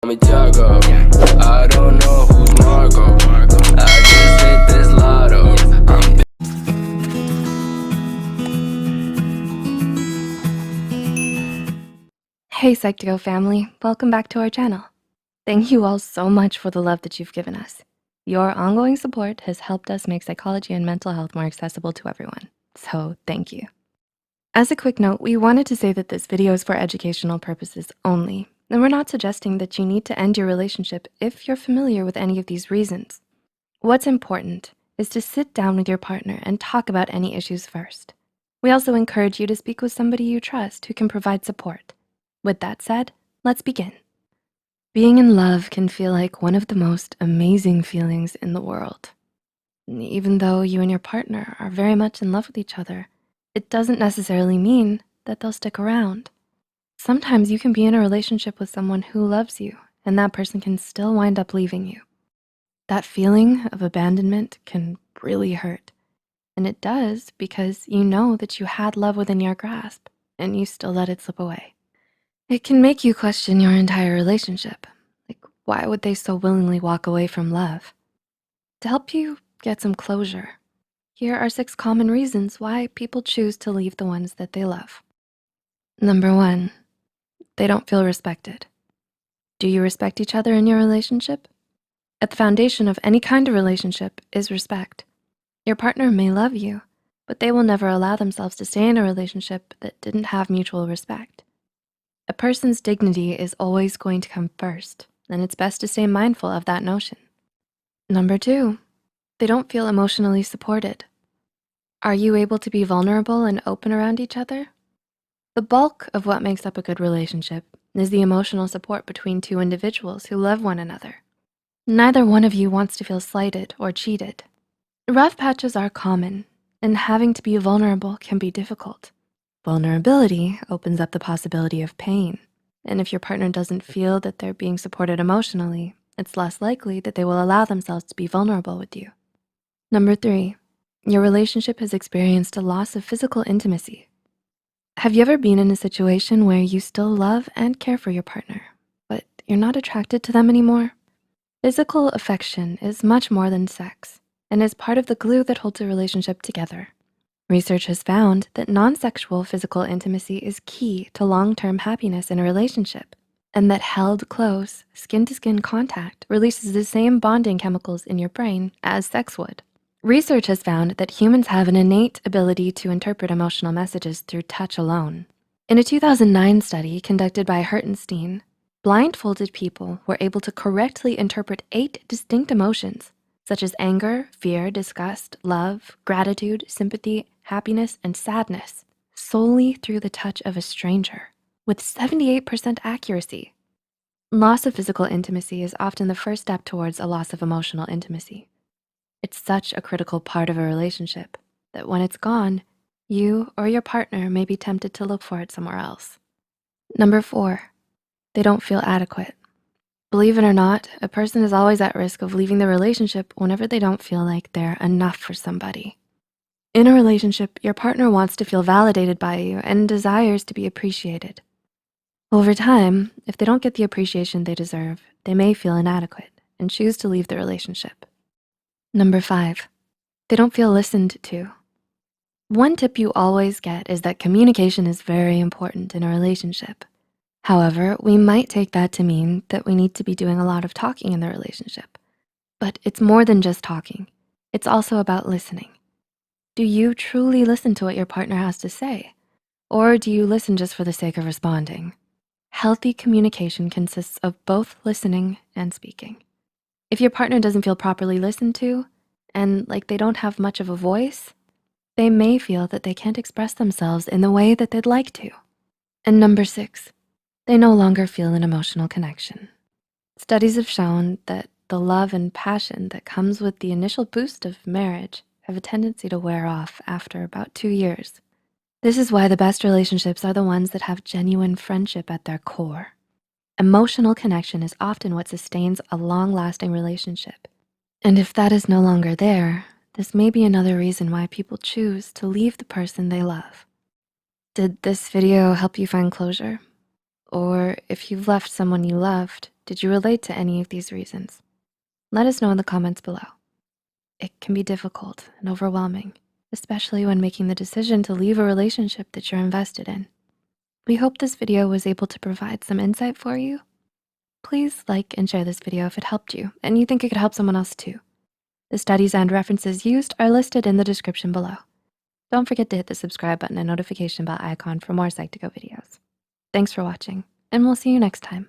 Me Tiago, I don't know who's Marco. I just hit this lotto. Hey Psych2Go family, welcome back to our channel. Thank you all so much for the love that you've given us. Your ongoing support has helped us make psychology and mental health more accessible to everyone, so thank you. As a quick note, we wanted to say that this video is for educational purposes only, and we're not suggesting that you need to end your relationship if you're familiar with any of these reasons. What's important is to sit down with your partner and talk about any issues first. We also encourage you to speak with somebody you trust who can provide support. With that said, let's begin. Being in love can feel like one of the most amazing feelings in the world. Even though you and your partner are very much in love with each other, it doesn't necessarily mean that they'll stick around. Sometimes you can be in a relationship with someone who loves you, and that person can still wind up leaving you. That feeling of abandonment can really hurt. And it does because you know that you had love within your grasp and you still let it slip away. It can make you question your entire relationship. Like, why would they so willingly walk away from love? To help you get some closure, here are 6 common reasons why people choose to leave the ones that they love. Number 1, they don't feel respected. Do you respect each other in your relationship? At the foundation of any kind of relationship is respect. Your partner may love you, but they will never allow themselves to stay in a relationship that didn't have mutual respect. A person's dignity is always going to come first, and it's best to stay mindful of that notion. Number 2, they don't feel emotionally supported. Are you able to be vulnerable and open around each other? The bulk of what makes up a good relationship is the emotional support between 2 individuals who love one another. Neither one of you wants to feel slighted or cheated. Rough patches are common, and having to be vulnerable can be difficult. Vulnerability opens up the possibility of pain, and if your partner doesn't feel that they're being supported emotionally, it's less likely that they will allow themselves to be vulnerable with you. Number 3, your relationship has experienced a loss of physical intimacy. Have you ever been in a situation where you still love and care for your partner, but you're not attracted to them anymore? Physical affection is much more than sex and is part of the glue that holds a relationship together. Research has found that non-sexual physical intimacy is key to long-term happiness in a relationship, and that held close, skin-to-skin contact releases the same bonding chemicals in your brain as sex would. Research has found that humans have an innate ability to interpret emotional messages through touch alone. In a 2009 study conducted by Hertenstein, blindfolded people were able to correctly interpret 8 distinct emotions, such as anger, fear, disgust, love, gratitude, sympathy, happiness, and sadness, solely through the touch of a stranger, with 78% accuracy. Loss of physical intimacy is often the first step towards a loss of emotional intimacy. It's such a critical part of a relationship that when it's gone, you or your partner may be tempted to look for it somewhere else. Number 4, they don't feel adequate. Believe it or not, a person is always at risk of leaving the relationship whenever they don't feel like they're enough for somebody. In a relationship, your partner wants to feel validated by you and desires to be appreciated. Over time, if they don't get the appreciation they deserve, they may feel inadequate and choose to leave the relationship. Number 5, they don't feel listened to. One tip you always get is that communication is very important in a relationship. However, we might take that to mean that we need to be doing a lot of talking in the relationship. But it's more than just talking. It's also about listening. Do you truly listen to what your partner has to say? Or do you listen just for the sake of responding? Healthy communication consists of both listening and speaking. If your partner doesn't feel properly listened to, and like they don't have much of a voice, they may feel that they can't express themselves in the way that they'd like to. And number 6, they no longer feel an emotional connection. Studies have shown that the love and passion that comes with the initial boost of marriage have a tendency to wear off after about 2 years. This is why the best relationships are the ones that have genuine friendship at their core. Emotional connection is often what sustains a long-lasting relationship. And if that is no longer there, this may be another reason why people choose to leave the person they love. Did this video help you find closure? Or if you've left someone you loved, Did you relate to any of these reasons? Let us know in the comments below. It can be difficult and overwhelming, especially when making the decision to leave a relationship that you're invested in. We hope this video was able to provide some insight for you. Please like and share this video if it helped you and you think it could help someone else too. The studies and references used are listed in the description below. Don't forget to hit the subscribe button and notification bell icon for more Psych2Go videos. Thanks for watching, and we'll see you next time.